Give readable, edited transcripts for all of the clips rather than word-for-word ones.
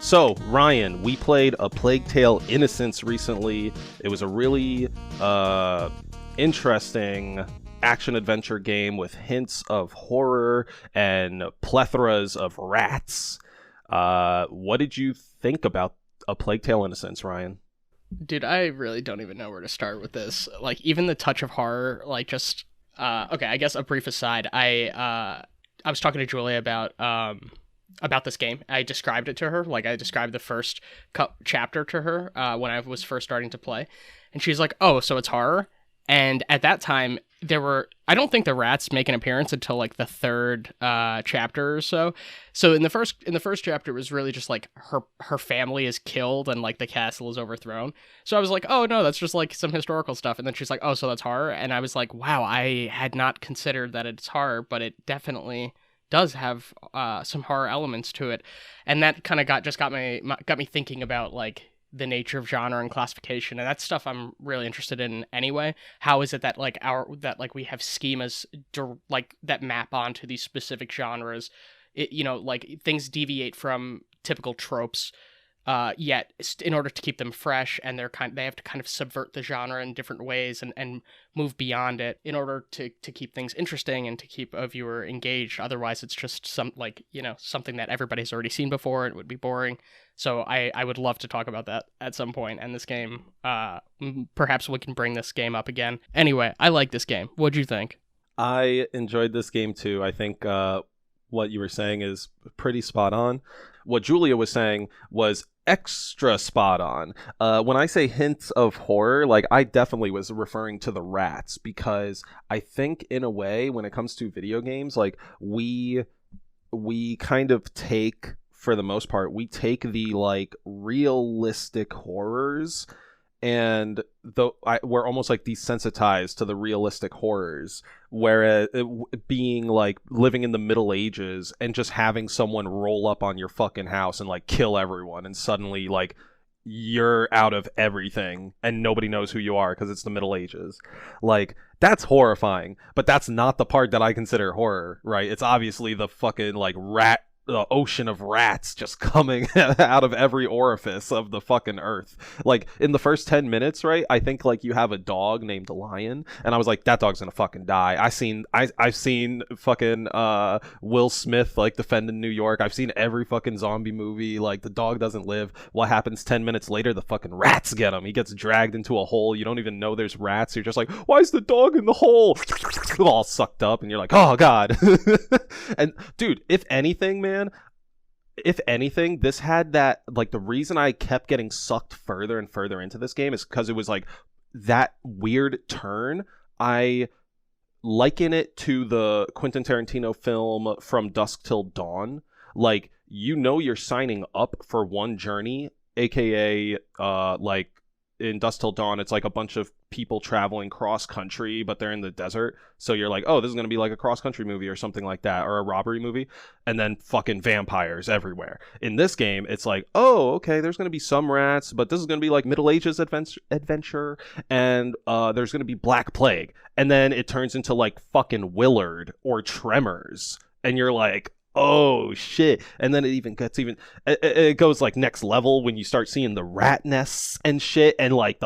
So, Ryan, we played A Plague Tale Innocence recently. It was a really interesting action-adventure game with hints of horror and plethoras of rats. What did you think about A Plague Tale Innocence, Ryan? Dude, I really don't even know where to start with this. Like, even the touch of horror, like, just... okay, I guess a brief aside. I was talking to Julia about this game. I described it to her. Like, I described the first chapter to her when I was first starting to play. And she's like, oh, so it's horror? And at that time, I don't think the rats make an appearance until like the third chapter or so. So in the first chapter, it was really just like her family is killed and like the castle is overthrown. So I was like, oh no, that's just like some historical stuff. And then she's like, oh, so that's horror. And I was like, wow, I had not considered that it's horror, but it definitely does have some horror elements to it. And that kind of got me thinking about like the nature of genre and classification, and that's stuff I'm really interested in anyway. How is it that we have schemas like that map onto these specific genres? Like things deviate from typical tropes, yet in order to keep them fresh, and they have to kind of subvert the genre in different ways and move beyond it in order to keep things interesting and to keep a viewer engaged. Otherwise, it's just something that everybody's already seen before, and it would be boring. So I would love to talk about that at some point. And this game, perhaps we can bring this game up again. Anyway, I like this game. What'd you think? I enjoyed this game too. I think what you were saying is pretty spot on. What Julia was saying was extra spot on. When I say hints of horror, like I definitely was referring to the rats, because I think in a way when it comes to video games, like we kind of take, for the most part, we take the like realistic horrors, and we're almost like desensitized to the realistic horrors, whereas being like living in the Middle Ages and just having someone roll up on your fucking house and like kill everyone, and suddenly like you're out of everything and nobody knows who you are because it's the Middle Ages. Like, that's horrifying, but that's not the part that I consider horror, right? It's obviously the fucking like the ocean of rats just coming out of every orifice of the fucking earth. Like in the first 10 minutes, right? I think like you have a dog named Lion, and I was like, that dog's gonna fucking die. I've seen fucking Will Smith like defending New York. I've seen every fucking zombie movie. Like, the dog doesn't live. What happens 10 minutes later? The fucking rats get him. He gets dragged into a hole. You don't even know there's rats. You're just like, why is the dog in the hole? All sucked up, and you're like, oh god. And dude, if anything, man, this had that, like, the reason I kept getting sucked further and further into this game is because it was like that weird turn. I liken it to the Quentin Tarantino film From Dusk Till Dawn. Like, you're signing up for one journey, aka like in Dusk Till Dawn, it's like a bunch of people traveling cross country, but they're in the desert. So you're like, oh, this is going to be like a cross country movie or something like that, or a robbery movie. And then fucking vampires everywhere. In this game, it's like, oh, okay, there's going to be some rats, but this is going to be like Middle Ages adventure. And there's going to be Black Plague. And then it turns into like fucking Willard or Tremors. And you're like, oh shit. And then it goes like next level when you start seeing the rat nests and shit. And like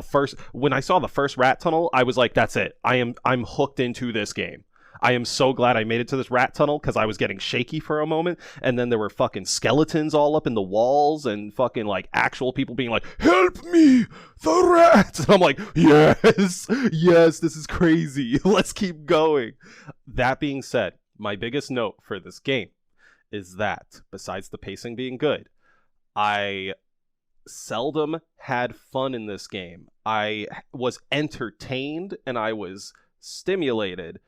when I saw the first rat tunnel, I was like, that's it, I'm hooked into this game. I am so glad I made it to this rat tunnel, because I was getting shaky for a moment. And then there were fucking skeletons all up in the walls, and fucking like actual people being like, help me, the rats. And I'm like, yes, this is crazy. Let's keep going. That being said, my biggest note for this game is that, besides the pacing being good, I seldom had fun in this game. I was entertained and I was stimulated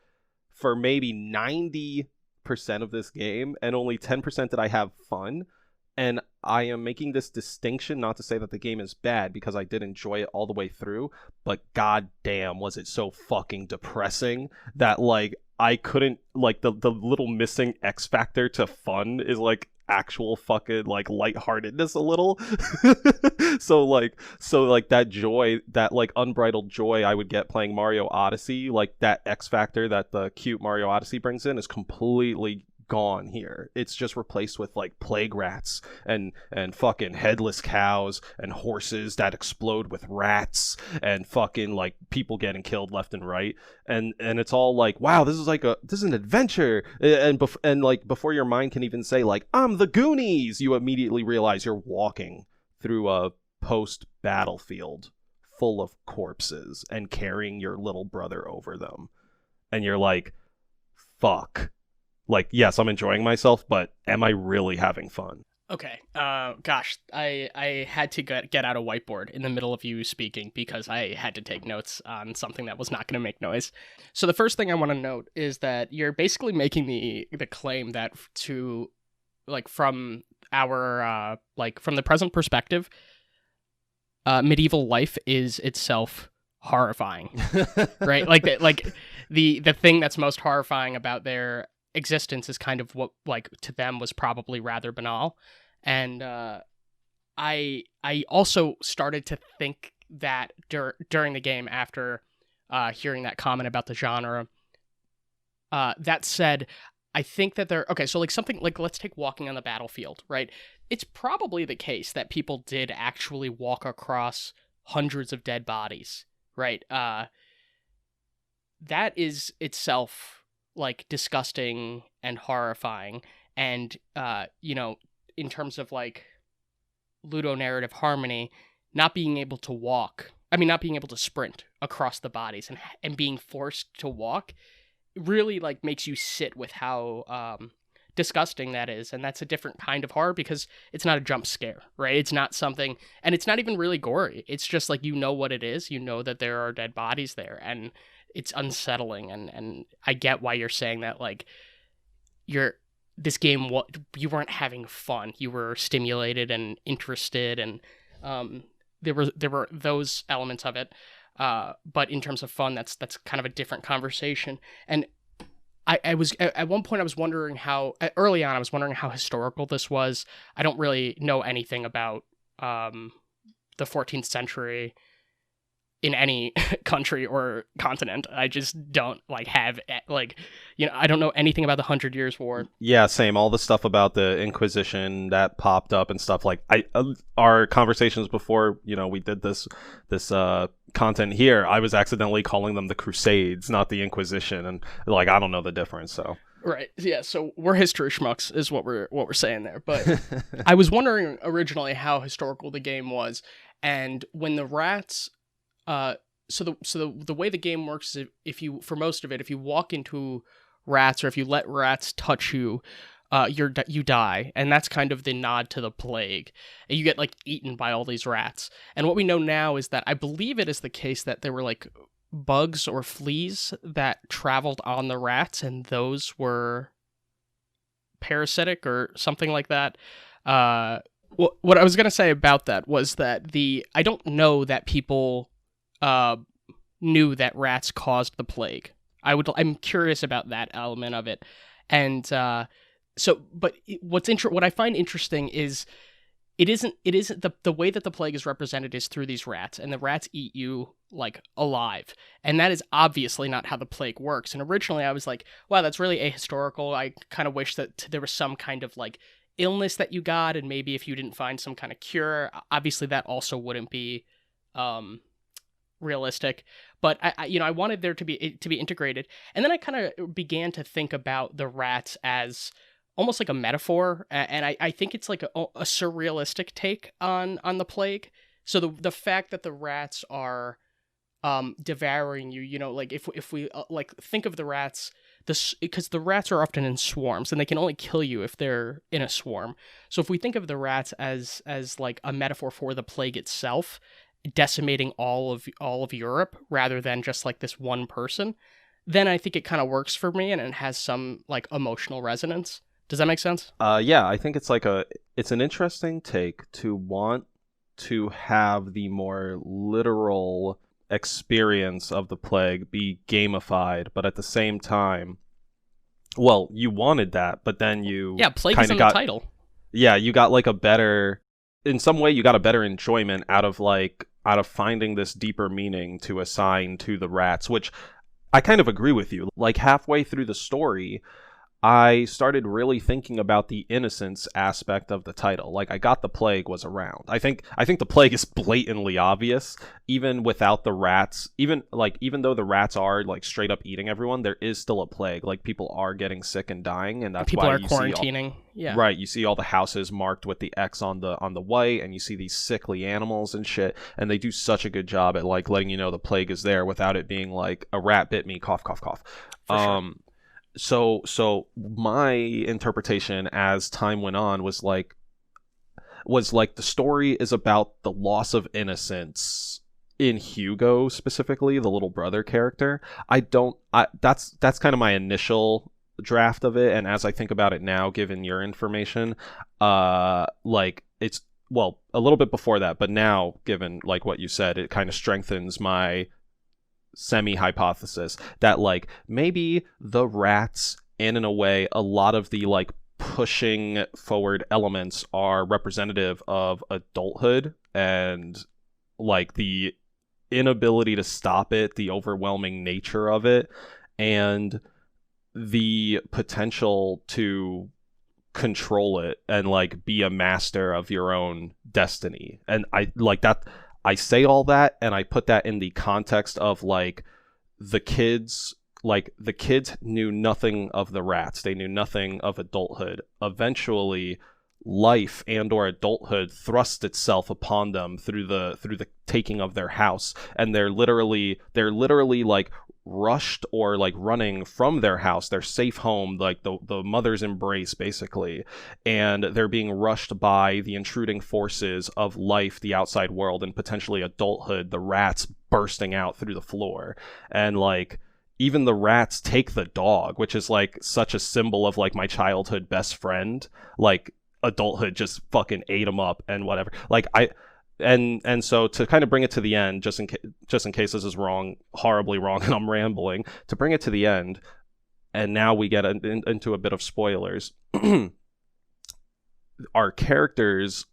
for maybe 90% of this game, and only 10% did I have fun. And I am making this distinction not to say that the game is bad, because I did enjoy it all the way through, but goddamn was it so fucking depressing that like I couldn't, like, the little missing X factor to fun is like actual fucking like lightheartedness a little. so like that joy, that like unbridled joy I would get playing Mario Odyssey, like that X factor that the cute Mario Odyssey brings in, is completely gone here. It's just replaced with like plague rats and fucking headless cows and horses that explode with rats and fucking like people getting killed left and right. And it's all like, wow, this is an adventure. And like before your mind can even say like, I'm the Goonies, you immediately realize you're walking through a post battlefield full of corpses and carrying your little brother over them. And you're like, fuck. Like, yes, I'm enjoying myself, but am I really having fun? Okay. Gosh, I had to get out a whiteboard in the middle of you speaking because I had to take notes on something that was not going to make noise. So the first thing I want to note is that you're basically making the claim that to, like, from our from the present perspective, medieval life is itself horrifying, right? The thing that's most horrifying about their existence is kind of what, like, to them was probably rather banal. And I also started to think that during the game after hearing that comment about the genre. That said, I think that so like something like, let's take walking on the battlefield, right? It's probably the case that people did actually walk across hundreds of dead bodies, right? That is itself like disgusting and horrifying, and in terms of like ludonarrative harmony, not being able to sprint across the bodies and being forced to walk really like makes you sit with how disgusting that is. And that's a different kind of horror because it's not a jump scare, right? It's not something, and it's not even really gory. It's just like, you know what it is, you know that there are dead bodies there, and it's unsettling. And I get why you're saying that, like, you weren't having fun. You were stimulated and interested, and there were those elements of it. But in terms of fun, that's kind of a different conversation. And I was at one point I was wondering how early on I was wondering how historical this was. I don't really know anything about the 14th century in any country or continent. I just don't have I don't know anything about the 100 Years' War. Yeah, same. All the stuff about the Inquisition that popped up and stuff, like our conversations before, we did this content here, I was accidentally calling them the Crusades, not the Inquisition, and like I don't know the difference. So right, yeah. So we're history schmucks, is what we're saying there. But I was wondering originally how historical the game was, and when the rats. So the way the game works is if you walk into rats, or if you let rats touch you, you die, and that's kind of the nod to the plague. And you get like eaten by all these rats. And what we know now is that I believe it is the case that there were like bugs or fleas that traveled on the rats, and those were parasitic or something like that. What I was gonna say about that was that I don't know that people knew that rats caused the plague. I'm curious about that element of it. And but what I find interesting is it isn't the way that the plague is represented is through these rats, and the rats eat you like alive. And that is obviously not how the plague works. And originally I was like, wow, that's really ahistorical. I kind of wish that there was some kind of like illness that you got, and maybe if you didn't find some kind of cure, obviously that also wouldn't be realistic. But I wanted there to be integrated. And then I kind of began to think about the rats as almost like a metaphor, and I think it's like a surrealistic take on the plague. So the fact that the rats are devouring you, like if we like think of the rats, because the rats are often in swarms, and they can only kill you if they're in a swarm. So if we think of the rats as like a metaphor for the plague itself, decimating all of Europe rather than just like this one person, then I think it kind of works for me, and it has some like emotional resonance. Does that make sense? Yeah, I think it's an interesting take to want to have the more literal experience of the plague be gamified, but at the same time, well, you wanted that, but then plague is in the title. Yeah, you got like in some way you got a better enjoyment out of finding this deeper meaning to assign to the rats, which I kind of agree with you. Like halfway through the story, I started really thinking about the innocence aspect of the title. Like, I got the plague was around. I think the plague is blatantly obvious, even without the rats. Even though the rats are like straight up eating everyone, there is still a plague. Like, people are getting sick and dying, and that's People why are you quarantining. Yeah. right, you see all the houses marked with the X on the white, and you see these sickly animals and shit, and they do such a good job at like letting you know the plague is there without it being like a rat bit me, cough cough cough. For sure. So my interpretation as time went on was like the story is about the loss of innocence in Hugo, specifically the little brother character. That's kind of my initial draft of it, and as I think about it now, given your information, like it's, well, a little bit before that, but now given like what you said, it kind of strengthens my semi-hypothesis that like maybe the rats, and in a way a lot of the like pushing forward elements are representative of adulthood and like the inability to stop it, the overwhelming nature of it, and the potential to control it and like be a master of your own destiny. And I like that. I say all that and I put that in the context of like the kids knew nothing of the rats. They knew nothing of adulthood. Eventually life and or adulthood thrust itself upon them through the taking of their house, and they're literally like rushed or like running from their house, their safe home, like the mother's embrace basically, and they're being rushed by the intruding forces of life, the outside world, and potentially adulthood, the rats bursting out through the floor. And like even the rats take the dog, which is like such a symbol of like my childhood best friend. Like adulthood just fucking ate him up and whatever. Like and so to kind of bring it to the end, just in case this is wrong, horribly wrong, and I'm rambling, to bring it to the end, and now we get into a bit of spoilers. Our characters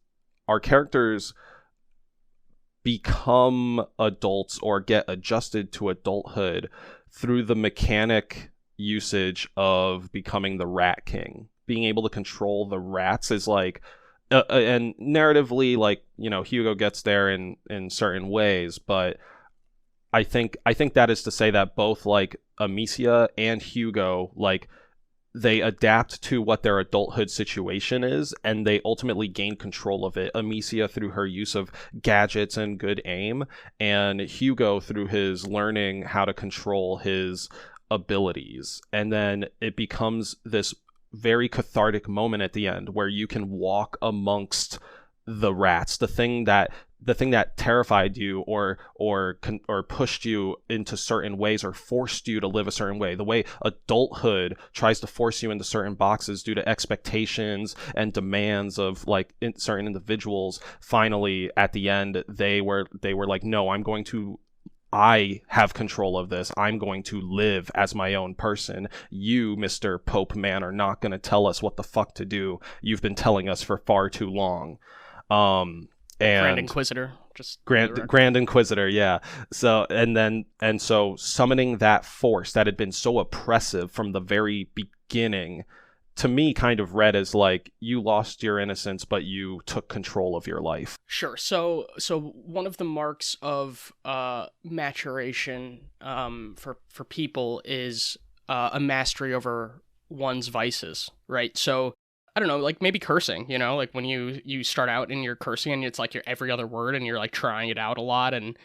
become adults or get adjusted to adulthood through the mechanic usage of becoming the Rat King. Being able to control the rats is like and narratively, like, you know, Hugo gets there in certain ways, but I think that is to say that both like Amicia and Hugo, like, they adapt to what their adulthood situation is, and they ultimately gain control of it. Amicia through her use of gadgets and good aim, and Hugo through his learning how to control his abilities. And then it becomes this very cathartic moment at the end where you can walk amongst the rats, the thing that terrified you or pushed you into certain ways or forced you to live a certain way. The way adulthood tries to force you into certain boxes due to expectations and demands of like certain individuals. Finally, at the end, they were like, no, I have control of this. I'm going to live as my own person. You, Mr. Pope Man, are not going to tell us what the fuck to do. You've been telling us for far too long. And Grand Inquisitor, just Grand Inquisitor, yeah. So so summoning that force that had been so oppressive from the very beginning, to me, kind of read as like, you lost your innocence, but you took control of your life. Sure. So one of the marks of maturation for people is a mastery over one's vices, right? So I don't know, like maybe cursing, you know, like when you start out and you're cursing and it's like your every other word and you're like trying it out a lot, and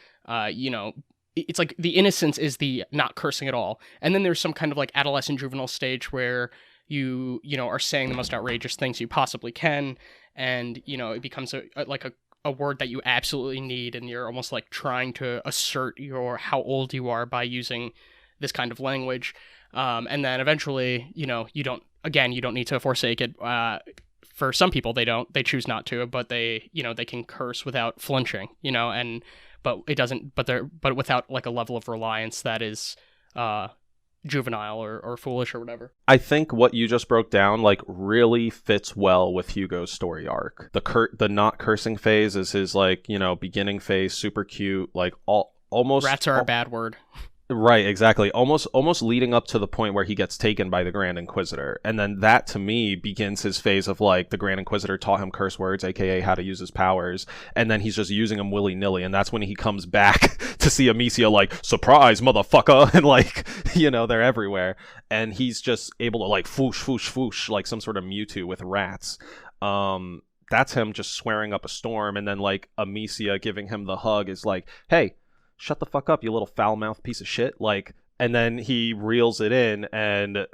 you know, it's like the innocence is the not cursing at all. And then there's some kind of like adolescent juvenile stage where you know are saying the most outrageous things you possibly can, and you know it becomes a word that you absolutely need, and you're almost like trying to assert how old you are by using this kind of language, and then eventually, you know, you don't need to forsake it. For some people they choose not to, but they can curse without flinching, you know, but without like a level of reliance that is juvenile or foolish or whatever. I think what you just broke down like really fits well with Hugo's story arc. The not cursing phase is his like, you know, beginning phase, super cute, like almost rats are a bad word. Right, exactly. Almost leading up to the point where he gets taken by the Grand Inquisitor. And then that to me begins his phase of like the Grand Inquisitor taught him curse words, aka how to use his powers, and then he's just using them willy-nilly, and that's when he comes back to see Amicia like, surprise, motherfucker, and like, they're everywhere. And he's just able to like foosh, foosh, foosh, like some sort of Mewtwo with rats. That's him just swearing up a storm, and then like Amicia giving him the hug is like, hey, shut the fuck up, you little foul-mouthed piece of shit. Like, and then he reels it in and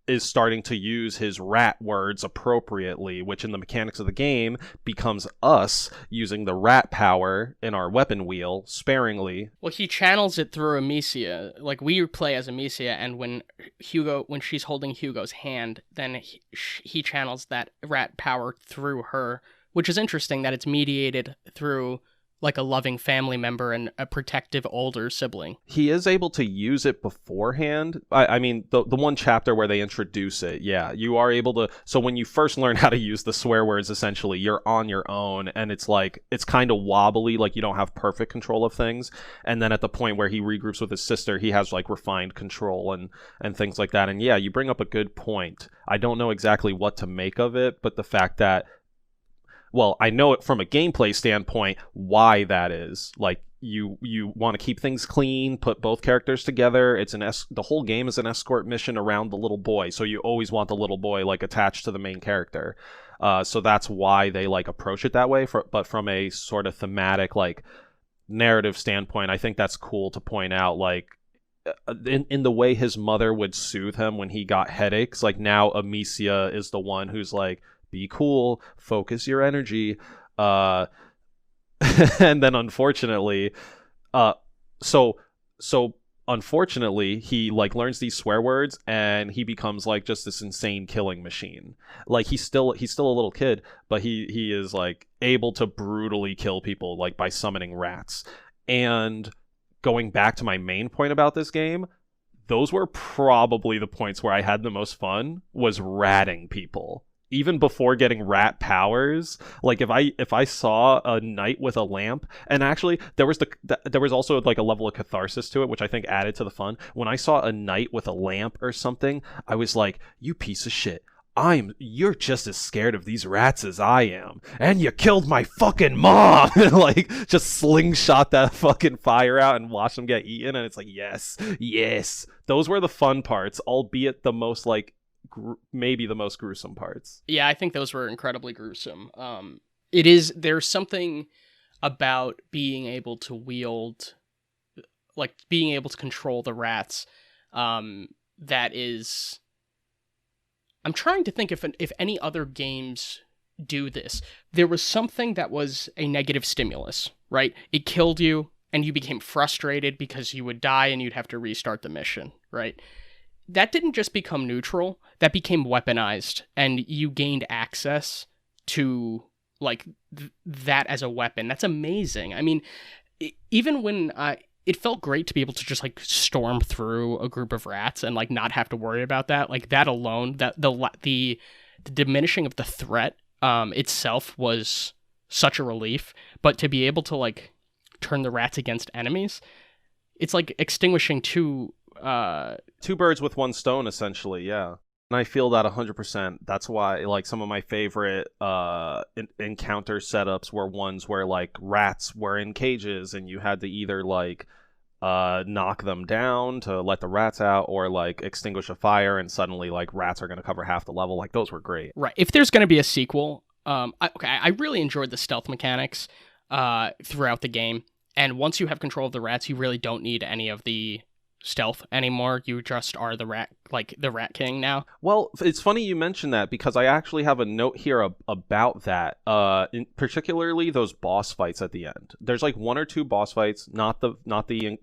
is starting to use his rat words appropriately, which in the mechanics of the game becomes us using the rat power in our weapon wheel sparingly. Well, he channels it through Amicia. Like, we play as Amicia, and when she's holding Hugo's hand, then he channels that rat power through her, which is interesting that it's mediated through like a loving family member and a protective older sibling. He is able to use it beforehand. I mean, the one chapter where they introduce it, yeah, you are able to. So when you first learn how to use the swear words, essentially, you're on your own, and it's like, it's kind of wobbly, like you don't have perfect control of things. And then at the point where he regroups with his sister, he has like refined control and things like that. And yeah, you bring up a good point. I don't know exactly what to make of it, but the fact that, well, I know it from a gameplay standpoint why that is. Like, you want to keep things clean, put both characters together. It's the whole game is an escort mission around the little boy, so you always want the little boy like attached to the main character. So that's why they like approach it that way. But from a sort of thematic like narrative standpoint, I think that's cool to point out. Like, in the way his mother would soothe him when he got headaches, like now Amicia is the one who's like, be cool, focus your energy, and then unfortunately, so unfortunately he like learns these swear words and he becomes like just this insane killing machine. Like he's still a little kid, but he is like able to brutally kill people like by summoning rats. And going back to my main point about this game, those were probably the points where I had the most fun, was ratting people. Even before getting rat powers, like if I saw a knight with a lamp, and actually there was also like a level of catharsis to it, which I think added to the fun. When I saw a knight with a lamp or something, I was like, you piece of shit, you're just as scared of these rats as I am, and you killed my fucking mom. Like, just slingshot that fucking fire out and watch them get eaten, and it's like, yes, those were the fun parts, albeit the most like maybe the most gruesome parts. Yeah, I think those were incredibly gruesome. There's something about being able to wield, like being able to control the rats, that is, I'm trying to think if any other games do this. There was something that was a negative stimulus, right? It killed you and you became frustrated because you would die and you'd have to restart the mission, right? That didn't just become neutral, that became weaponized, and you gained access to, like, that as a weapon. That's amazing. I mean, even when it felt great to be able to just, like, storm through a group of rats and, like, not have to worry about that. Like, that alone, that the diminishing of the threat itself was such a relief. But to be able to, like, turn the rats against enemies, it's like extinguishing two birds with one stone, essentially. Yeah, and I feel that 100%. That's why, like, some of my favorite encounter setups were ones where like rats were in cages and you had to either like knock them down to let the rats out, or like extinguish a fire and suddenly like rats are going to cover half the level. Like, those were great. Right. If there's going to be a sequel, I really enjoyed the stealth mechanics throughout the game, and once you have control of the rats, you really don't need any of the stealth anymore. You just are the rat king now. Well, it's funny you mention that, because I actually have a note here about that, particularly those boss fights at the end. There's like one or two boss fights, not the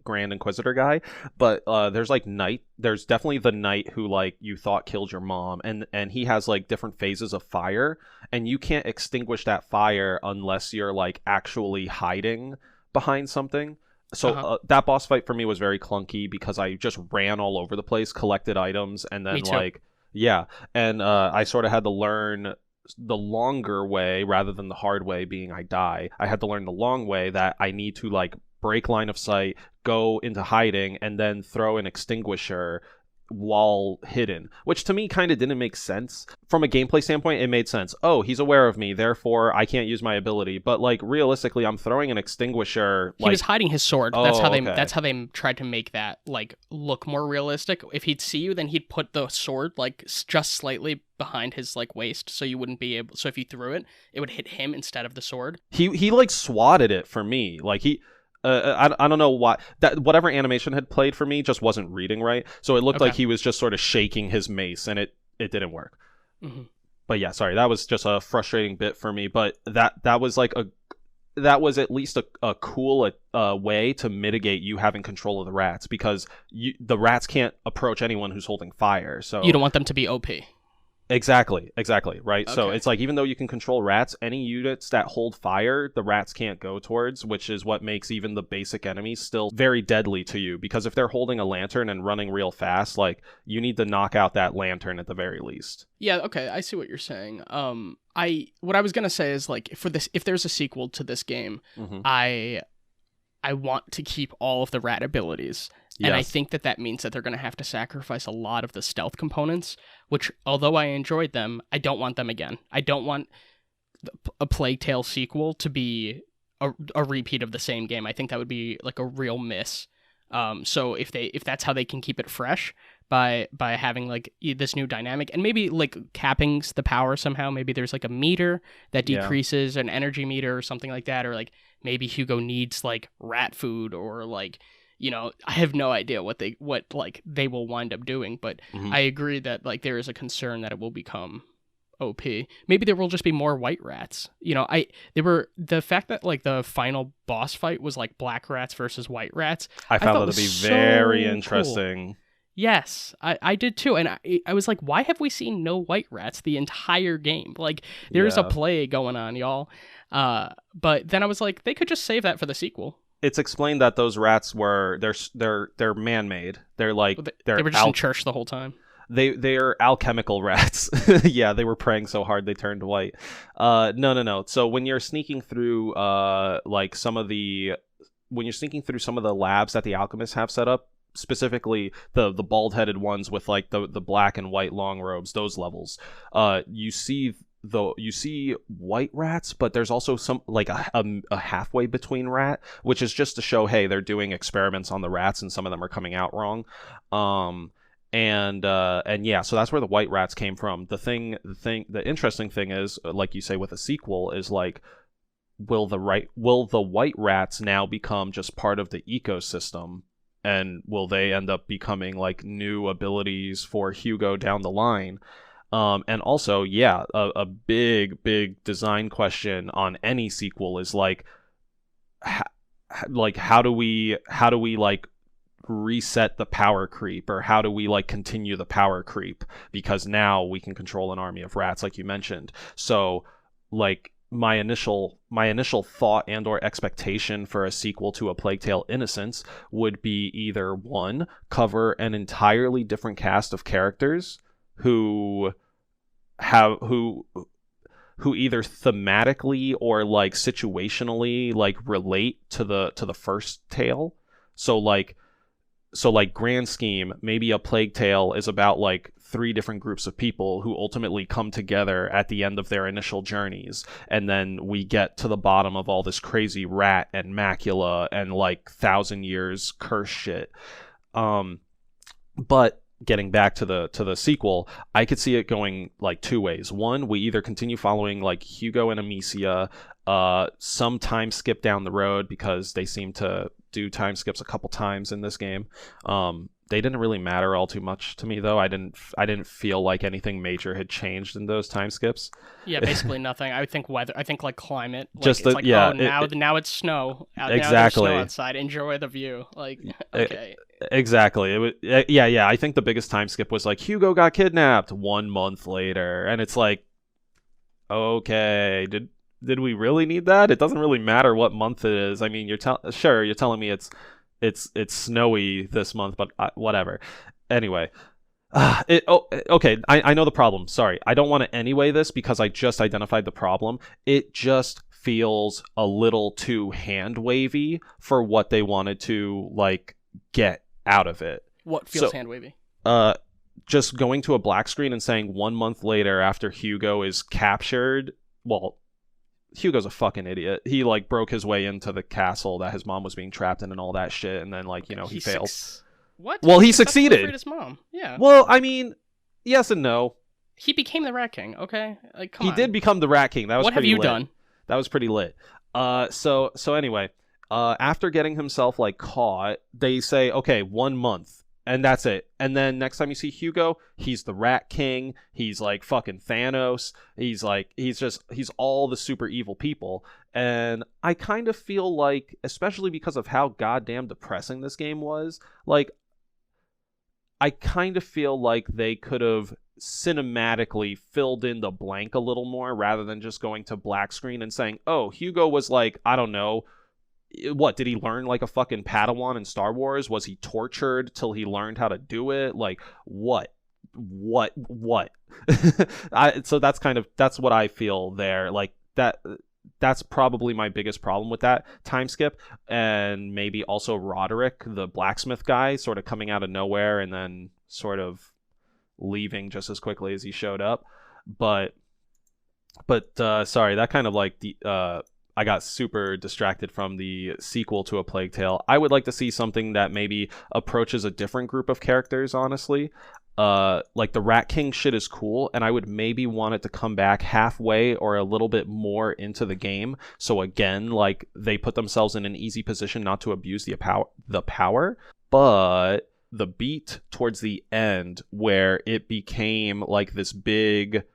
Grand Inquisitor guy, but there's definitely the knight who like you thought killed your mom, and he has like different phases of fire, and you can't extinguish that fire unless you're like actually hiding behind something. So that boss fight for me was very clunky because I just ran all over the place, collected items, and then I sort of had to learn the longer way rather than the hard way, being I die. I had to learn the long way that I need to like break line of sight, go into hiding, and then throw an extinguisher while hidden, which to me kind of didn't make sense. From a gameplay standpoint, it made sense. Oh, he's aware of me, therefore I can't use my ability. But like realistically, I'm throwing an extinguisher. He was hiding his sword. Oh, that's how they. okay. That's how they tried to make that like look more realistic. If he'd see you, then he'd put the sword like just slightly behind his like waist, so you wouldn't be able. So if you threw it, it would hit him instead of the sword. He like swatted it for me. Like he. I don't know why that whatever animation had played for me just wasn't reading right, so it looked like he was just sort of shaking his mace, and it didn't work. Mm-hmm. But yeah, sorry, that was just a frustrating bit for me. But that was like that was at least a cool way to mitigate you having control of the rats, because the rats can't approach anyone who's holding fire. So you don't want them to be OP. Exactly, right? Okay. So it's like, even though you can control rats, any units that hold fire, the rats can't go towards, which is what makes even the basic enemies still very deadly to you, because if they're holding a lantern and running real fast, like, you need to knock out that lantern at the very least. Yeah, okay, I see what you're saying. What I was gonna say is, like, for this, if there's a sequel to this game, Mm-hmm. I want to keep all of the rat abilities. And Yes. I think that means that they're going to have to sacrifice a lot of the stealth components, which, although I enjoyed them, I don't want them again. I don't want a Plague Tale sequel to be a repeat of the same game. I think that would be like a real miss. So if that's how they can keep it fresh, by having like this new dynamic, and maybe like capping the power somehow. Maybe there's like a meter that decreases, an energy meter or something like that, or like maybe Hugo needs like rat food, or like, you know, I have no idea what they will wind up doing, but I agree that like there is a concern that it will become OP. Maybe there will just be more white rats. You know, the fact that like the final boss fight was like black rats versus white rats. I found that to be very so interesting. Cool. Yes, I did too, and I was like, why have we seen no white rats the entire game? Like, there's a plague going on, y'all. But then I was like, they could just save that for the sequel. It's explained that those rats they're man-made. They're like they were just in church the whole time. They are alchemical rats. Yeah, they were praying so hard they turned white. No. So when you're sneaking through some of the labs that the alchemists have set up, specifically the bald-headed ones with like the black and white long robes, those levels, you see white rats, but there's also some like a halfway between rat, which is just to show, hey, they're doing experiments on the rats and some of them are coming out wrong. And yeah, so that's where the white rats came from. The interesting thing is, like you say, with a sequel, is like, will the white rats now become just part of the ecosystem, and will they end up becoming like new abilities for Hugo down the line? And also, yeah, a big design question on any sequel is like how do we like reset the power creep, or how do we like continue the power creep, because now we can control an army of rats, like you mentioned. So like my initial thought and or expectation for a sequel to A Plague Tale: Innocence would be either, one, cover an entirely different cast of characters who either thematically or like situationally like relate to the first tale. So like grand scheme, maybe A Plague Tale is about like 3 different groups of people who ultimately come together at the end of their initial journeys, and then we get to the bottom of all this crazy rat and macula and like 1,000 years curse shit. But getting back to the sequel, I could see it going like 2 ways. One, we either continue following like Hugo and Amicia, some time skip down the road, because they seem to do time skips a couple times in this game. They didn't really matter all too much to me, though. I didn't feel like anything major had changed in those time skips. Yeah, basically nothing. I think weather. I think like climate. Like, just it's like, now it's snow. Exactly. Now there's snow outside. Enjoy the view. Like, okay. Exactly. It was, yeah. I think the biggest time skip was like Hugo got kidnapped 1 month later, and it's like, okay, did we really need that? It doesn't really matter what month it is. I mean, you're telling me it's snowy this month, but whatever. Anyway, okay. I know the problem. Sorry, I don't want to anyway this, because I just identified the problem. It just feels a little too hand wavy for what they wanted to like get out of it. What feels hand wavy? Just going to a black screen and saying 1 month later after Hugo is captured, well, Hugo's a fucking idiot. He like broke his way into the castle that his mom was being trapped in and all that shit, and then like, you know, he fails. What? Well, he succeeded. His mom. Yeah. Well, I mean, yes and no. He became the Rat King. Okay, like come on. He did become the Rat King. That was what pretty have you lit. done? That was pretty lit. So anyway, after getting himself like caught, they say, okay, 1 month. And that's it. And then next time you see Hugo, he's the Rat King. He's like fucking Thanos. He's all the super evil people. And I kind of feel like, especially because of how goddamn depressing this game was, like, I kind of feel like they could have cinematically filled in the blank a little more rather than just going to black screen and saying, oh, Hugo was like, I don't know, what did he learn like a fucking Padawan in Star Wars? Was he tortured till he learned how to do it? Like what So that's what I feel there. Like that's probably my biggest problem with that time skip. And maybe also Roderick, the blacksmith guy, sort of coming out of nowhere and then sort of leaving just as quickly as he showed up. But sorry, that kind of like I got super distracted from the sequel to A Plague Tale. I would like to see something that maybe approaches a different group of characters, honestly. Like the Rat King shit is cool, and I would maybe want it to come back halfway or a little bit more into the game. So again, like they put themselves in an easy position not to abuse the power. But the beat towards the end where it became like this big,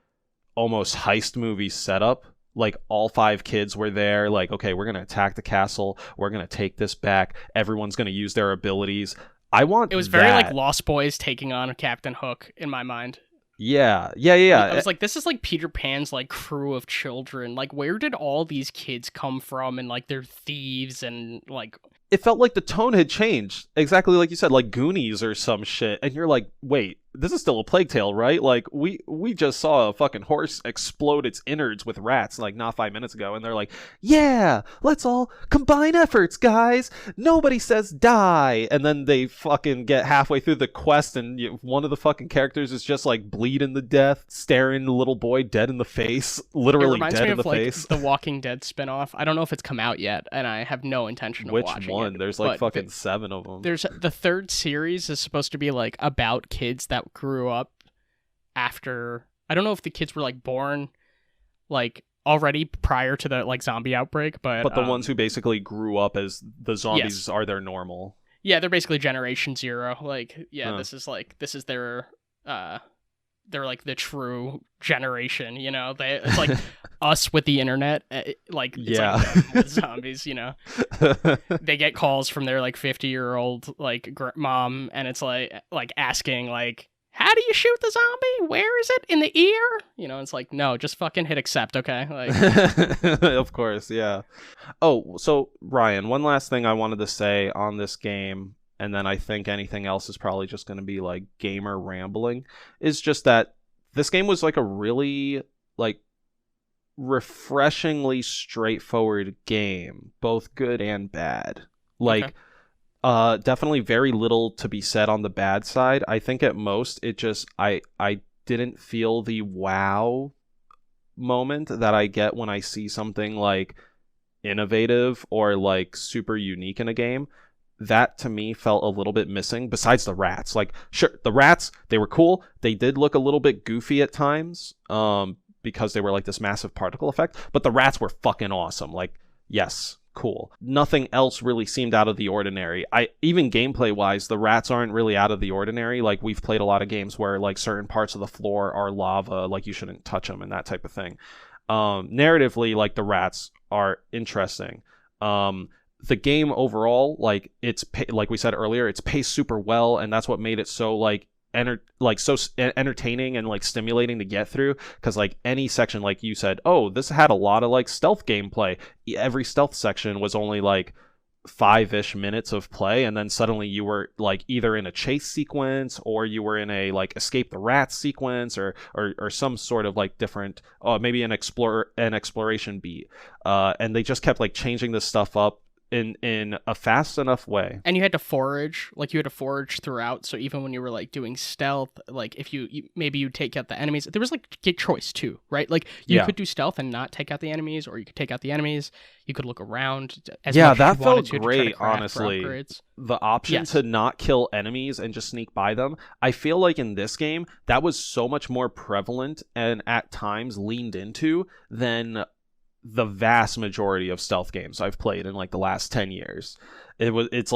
almost heist movie setup. Like all 5 kids were there, like, okay, we're gonna attack the castle, we're gonna take this back, everyone's gonna use their abilities. It was very like Lost Boys taking on Captain Hook in my mind. Yeah. I was like, this is like Peter Pan's like crew of children. Like, where did all these kids come from? And like they're thieves and like it felt like the tone had changed, exactly like you said, like Goonies or some shit. And you're like, wait, this is still a Plague Tale, right? Like we just saw a fucking horse explode its innards with rats like not 5 minutes ago, and they're like, yeah, let's all combine efforts, guys, nobody says die. And then they fucking get halfway through the quest and one of the fucking characters is just like bleeding to death, staring the little boy dead in the face, literally dead in the face. The Walking Dead spinoff. I don't know if it's come out yet, and I have no intention of watching it. Which one? There's like fucking 7 of them. There's the 3rd series is supposed to be like about kids that grew up after, I don't know if the kids were like born like already prior to the like zombie outbreak, but the ones who basically grew up as the zombies are their normal. Yeah, they're basically Generation Zero. Like, yeah, this is their they're like the true generation, you know. It's like us with the internet, like it's like them with zombies, you know. They get calls from their like 50-year-old like mom, and it's like asking like, how do you shoot the zombie? Where is it? In the ear? You know, it's like, no, just fucking hit accept, okay? Like, of course, yeah. Oh, so Ryan, one last thing I wanted to say on this game, and then I think anything else is probably just going to be like gamer rambling, is just that this game was like a really like refreshingly straightforward game, both good and bad. Like, definitely very little to be said on the bad side. I think at most it just I didn't feel the wow moment that I get when I see something like innovative or like super unique in a game. That to me felt a little bit missing, besides the rats. Like, sure, the rats, they were cool. They did look a little bit goofy at times, because they were like this massive particle effect, but the rats were fucking awesome. Like, yes, cool. Nothing else really seemed out of the ordinary. Even gameplay wise, the rats aren't really out of the ordinary. Like, we've played a lot of games where like certain parts of the floor are lava, like you shouldn't touch them and that type of thing. Narratively, like, the rats are interesting. The game overall, like, like we said earlier, it's paced super well, and that's what made it so like entertaining and like stimulating to get through. Because like any section, like you said, oh, this had a lot of like stealth gameplay. Every stealth section was only like 5-ish minutes of play, and then suddenly you were like either in a chase sequence or you were in a like escape the rats sequence or some sort of like different maybe an exploration beat, and they just kept like changing this stuff up in a fast enough way. And you had to forage, like you had to forage throughout. So even when you were like doing stealth, like if you maybe you take out the enemies, there was like get choice too, right? Like you could do stealth and not take out the enemies, or you could take out the enemies. You could look around as much that as you wanted felt to great, try to craft honestly. for upgrades. The option to not kill enemies and just sneak by them. I feel like in this game that was so much more prevalent and at times leaned into than the vast majority of stealth games I've played in like the last 10 years. It's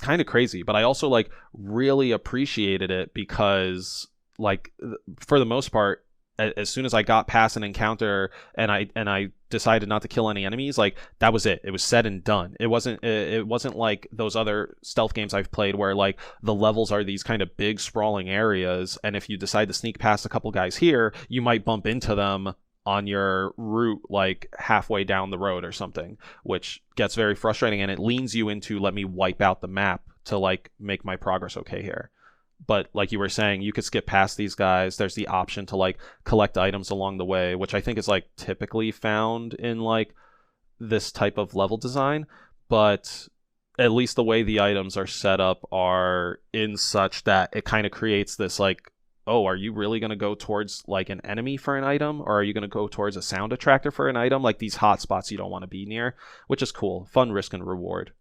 kind of crazy, but I also like really appreciated it because like for the most part, as soon as I got past an encounter and I decided not to kill any enemies, like that was it. It was said and done. It wasn't like those other stealth games I've played where like the levels are these kind of big sprawling areas, and if you decide to sneak past a couple guys here, you might bump into them on your route like halfway down the road or something, which gets very frustrating, and it leans you into let me wipe out the map to like make my progress okay here. But like you were saying, you could skip past these guys. There's the option to like collect items along the way, which I think is like typically found in like this type of level design, but at least the way the items are set up are in such that it kind of creates this like, oh, are you really going to go towards like an enemy for an item, or are you going to go towards a sound attractor for an item? Like these hot spots you don't want to be near, which is cool. Fun risk and reward.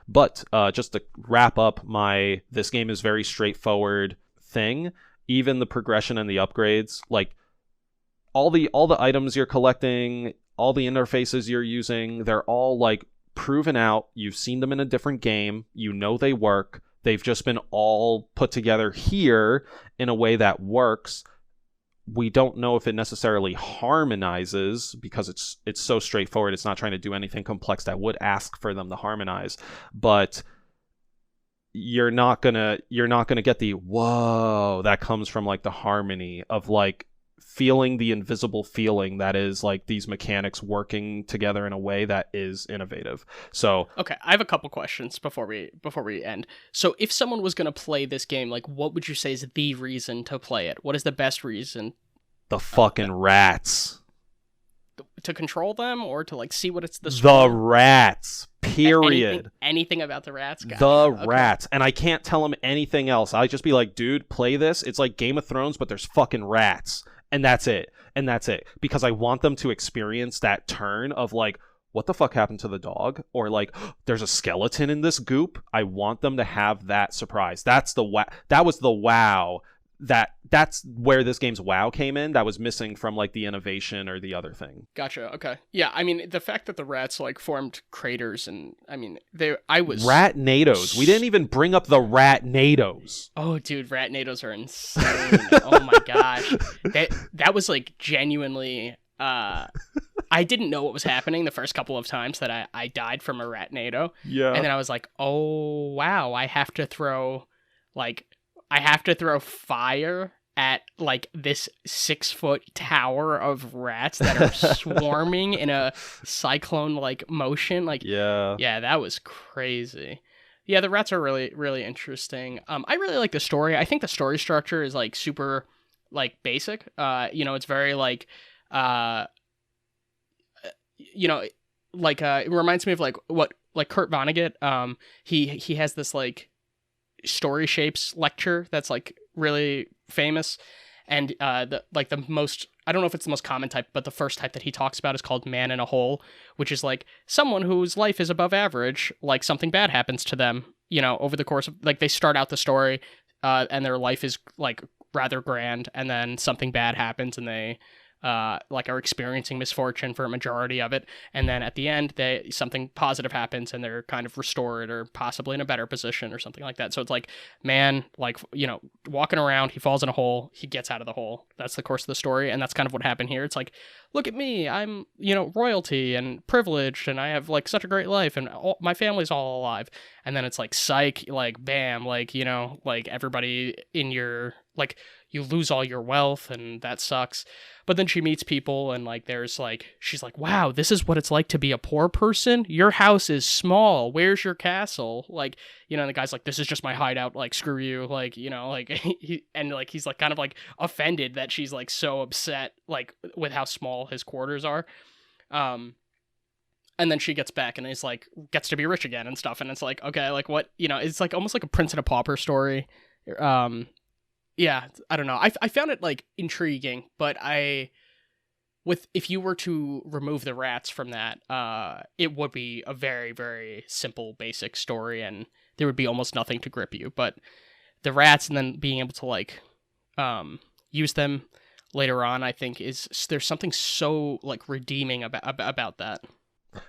But just to wrap up my this game is very straightforward thing, even the progression and the upgrades, like all the items you're collecting, all the interfaces you're using, they're all like proven out. You've seen them in a different game. You know they work. They've just been all put together here in a way that works. We don't know if it necessarily harmonizes because it's so straightforward. It's not trying to do anything complex that would ask for them to harmonize. But you're not gonna get the whoa that comes from like the harmony of like feeling the invisible feeling that is like these mechanics working together in a way that is innovative. So okay, I have a couple questions before we end. So if someone was going to play this game, like what would you say is the reason to play it? What is the best reason? The fucking rats. To control them, or to like see what it's the rats, period. Anything about the rats? Rats. And I can't tell them anything else. I just be like, dude, play this. It's like Game of Thrones, but there's fucking rats. And that's it. Because I want them to experience that turn of like, what the fuck happened to the dog? Or like, there's a skeleton in this goop. I want them to have that surprise. That was the wow. That's where this game's wow came in. That was missing from like the innovation or the other thing. Gotcha. Okay. Yeah. I mean, the fact that the rats like formed craters, and I mean, Ratnados. We didn't even bring up the Ratnados. Oh, dude, Ratnados are insane. Oh my gosh, that was like genuinely. I didn't know what was happening the first couple of times that I died from a Ratnado. Yeah. And then I was like, oh wow, I have to throw fire at like this 6-foot tower of rats that are swarming in a cyclone like motion. Like yeah, that was crazy. Yeah, the rats are really, really interesting. I really like the story. I think the story structure is like super like basic. It's very like it reminds me of like what like Kurt Vonnegut. He has this like story shapes lecture that's like really famous, and the most, I don't know if it's the most common type, but the first type that he talks about is called man in a hole, which is like someone whose life is above average, like something bad happens to them, over the course of like they start out the story and their life is like rather grand, and then something bad happens and they are experiencing misfortune for a majority of it, and then at the end something positive happens and they're kind of restored or possibly in a better position or something like that. So it's like, man, like, walking around, he falls in a hole, he gets out of the hole. That's the course of the story, and that's kind of what happened here. It's like, look at me, I'm royalty and privileged, and I have like such a great life, and my family's all alive. And then it's like, psych, like bam, like like everybody in your like you lose all your wealth, and that sucks. But then she meets people, and like she's like, wow, this is what it's like to be a poor person. Your house is small. Where's your castle? Like, and the guy's like, this is just my hideout. Like, screw you. Like, like he's like kind of like offended that she's like so upset like with how small his quarters are. And then she gets back and is like, gets to be rich again and stuff. And it's like, okay, like what, it's like almost like a Prince and a Pauper story. Yeah, I don't know. I found it like intriguing, but if you were to remove the rats from that, it would be a very, very simple, basic story, and there would be almost nothing to grip you. But the rats, and then being able to like, use them later on, I think there's something so like redeeming about that.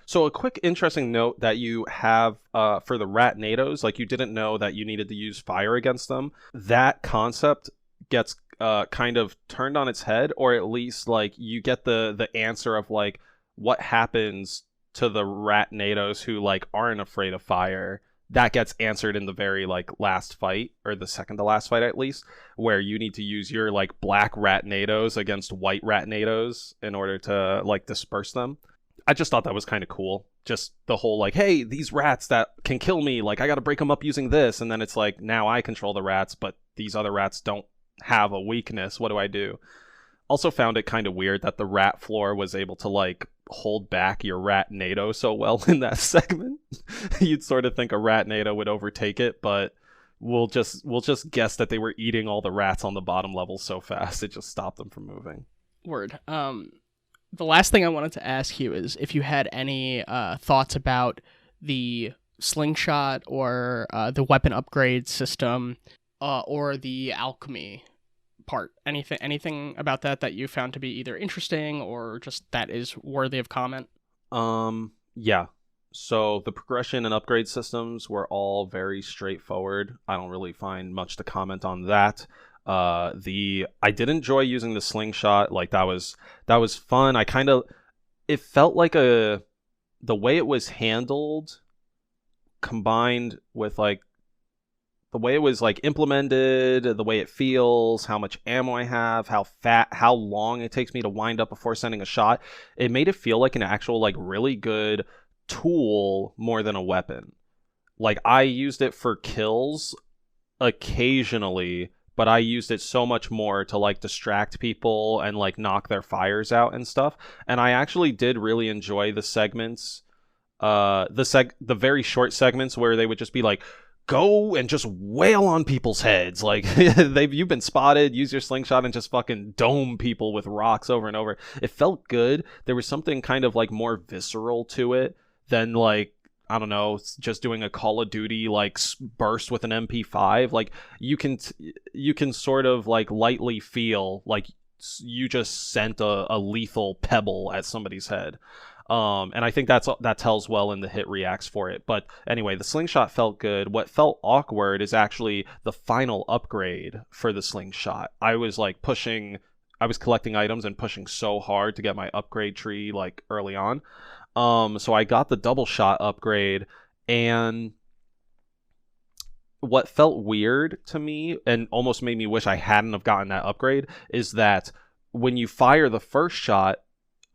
So a quick interesting note that you have for the rat NATOs, like you didn't know that you needed to use fire against them. That concept gets kind of turned on its head, or at least like you get the answer of like what happens to the rat NATOs who like aren't afraid of fire. That gets answered in the very like last fight, or the second to last fight at least, where you need to use your like black rat NATOs against white rat NATOs in order to like disperse them. I just thought that was kind of cool. Just the whole like, hey, these rats that can kill me, like I got to break them up using this. And then it's like, now I control the rats, but these other rats don't have a weakness. What do I do? Also found it kind of weird that the rat floor was able to like hold back your rat NATO so well in that segment. You'd sort of think a rat NATO would overtake it, but we'll just guess that they were eating all the rats on the bottom level so fast it just stopped them from moving. Word. The last thing I wanted to ask you is if you had any thoughts about the slingshot or the weapon upgrade system or the alchemy part. Anything about that you found to be either interesting or just that is worthy of comment? Yeah. So the progression and upgrade systems were all very straightforward. I don't really find much to comment on that. I did enjoy using the slingshot. Like that was fun. It felt like the way it was handled combined with like the way it was like implemented, the way it feels, how much ammo I have, how long it takes me to wind up before sending a shot. It made it feel like an actual like really good tool more than a weapon. Like I used it for kills occasionally, but I used it so much more to like distract people and like knock their fires out and stuff. And I actually did really enjoy the segments, the very short segments where they would just be like, go and just wail on people's heads. Like you've been spotted, use your slingshot and just fucking dome people with rocks over and over. It felt good. There was something kind of like more visceral to it than like, I don't know, just doing a Call of Duty like burst with an MP5. Like you can sort of like lightly feel like you just sent a lethal pebble at somebody's head. And I think that tells well in the hit reacts for it. But anyway, the slingshot felt good. What felt awkward is actually the final upgrade for the slingshot. I was collecting items and pushing so hard to get my upgrade tree like early on. So I got the double shot upgrade, and what felt weird to me and almost made me wish I hadn't have gotten that upgrade is that when you fire the first shot,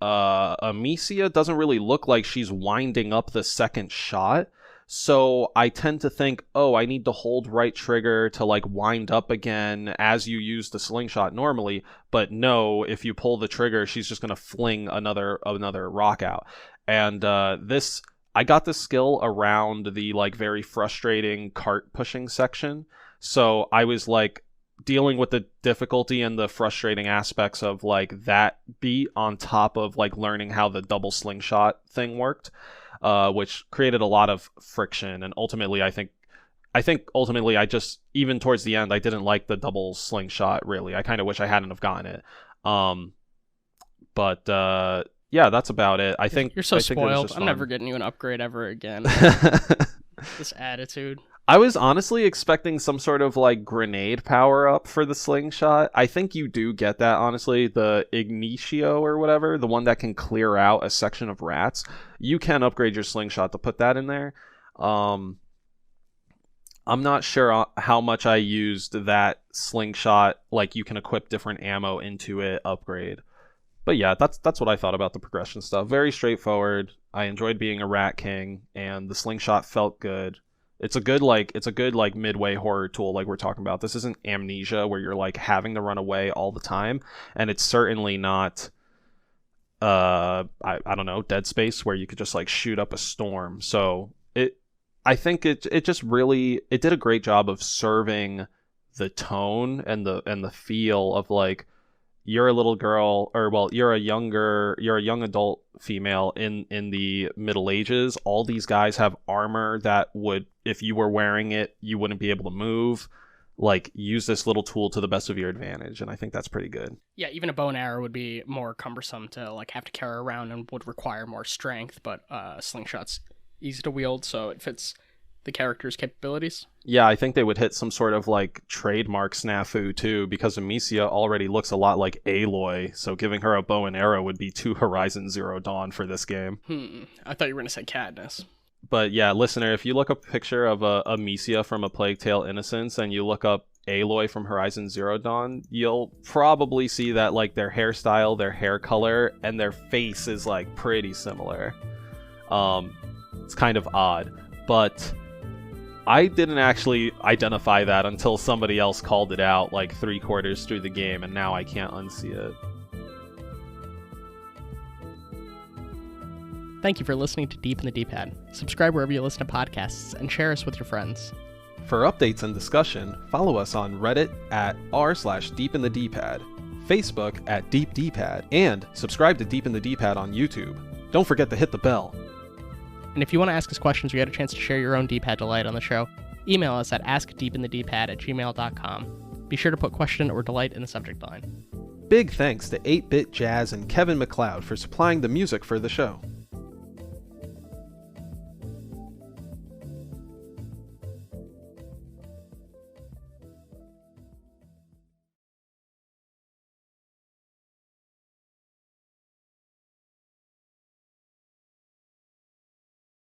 Amicia doesn't really look like she's winding up the second shot. So I tend to think, oh, I need to hold right trigger to like wind up again as you use the slingshot normally. But no, if you pull the trigger, she's just going to fling another rock out. And I got this skill around the like very frustrating cart pushing section. So I was like dealing with the difficulty and the frustrating aspects of like that beat on top of like learning how the double slingshot thing worked, which created a lot of friction. And ultimately, I think ultimately I just, even towards the end, I didn't like the double slingshot really. I kind of wish I hadn't have gotten it. But yeah, that's about it. I think you're so spoiled. I'm never getting you an upgrade ever again. This attitude. I was honestly expecting some sort of like grenade power up for the slingshot. I think you do get that, honestly. The Ignicio or whatever, the one that can clear out a section of rats. You can upgrade your slingshot to put that in there. I'm not sure how much I used that slingshot. Like, you can equip different ammo into it, upgrade. But yeah, that's what I thought about the progression stuff. Very straightforward. I enjoyed being a Rat King, and the slingshot felt good. It's a good like midway horror tool, like we're talking about. This isn't Amnesia where you're like having to run away all the time, and it's certainly not I don't know, Dead Space, where you could just like shoot up a storm. So I think it just really, it did a great job of serving the tone and the feel of like, you're a little girl, or well, you're a young adult female in the Middle Ages. All these guys have armor that would, if you were wearing it, you wouldn't be able to move. Like, use this little tool to the best of your advantage, and I think that's pretty good. Yeah, even a bow and arrow would be more cumbersome to like have to carry around and would require more strength, but slingshot's easy to wield, so it fits the character's capabilities. Yeah, I think they would hit some sort of like trademark snafu too, because Amicia already looks a lot like Aloy, so giving her a bow and arrow would be too Horizon Zero Dawn for this game. I thought you were going to say Katniss. But yeah, listener, if you look up a picture of Amicia from A Plague Tale Innocence and you look up Aloy from Horizon Zero Dawn, you'll probably see that like their hairstyle, their hair color, and their face is like pretty similar. It's kind of odd, but I didn't actually identify that until somebody else called it out like 3/4 through the game, and now I can't unsee it. Thank you for listening to Deep in the D-Pad. Subscribe wherever you listen to podcasts and share us with your friends. For updates and discussion, follow us on Reddit at r/deepinthedpad, Facebook at deepdpad, and subscribe to Deep in the D-Pad on YouTube. Don't forget to hit the bell. And if you want to ask us questions or get a chance to share your own D-Pad delight on the show, email us at askdeepinthedpad@gmail.com. Be sure to put question or delight in the subject line. Big thanks to 8-Bit Jazz and Kevin MacLeod for supplying the music for the show.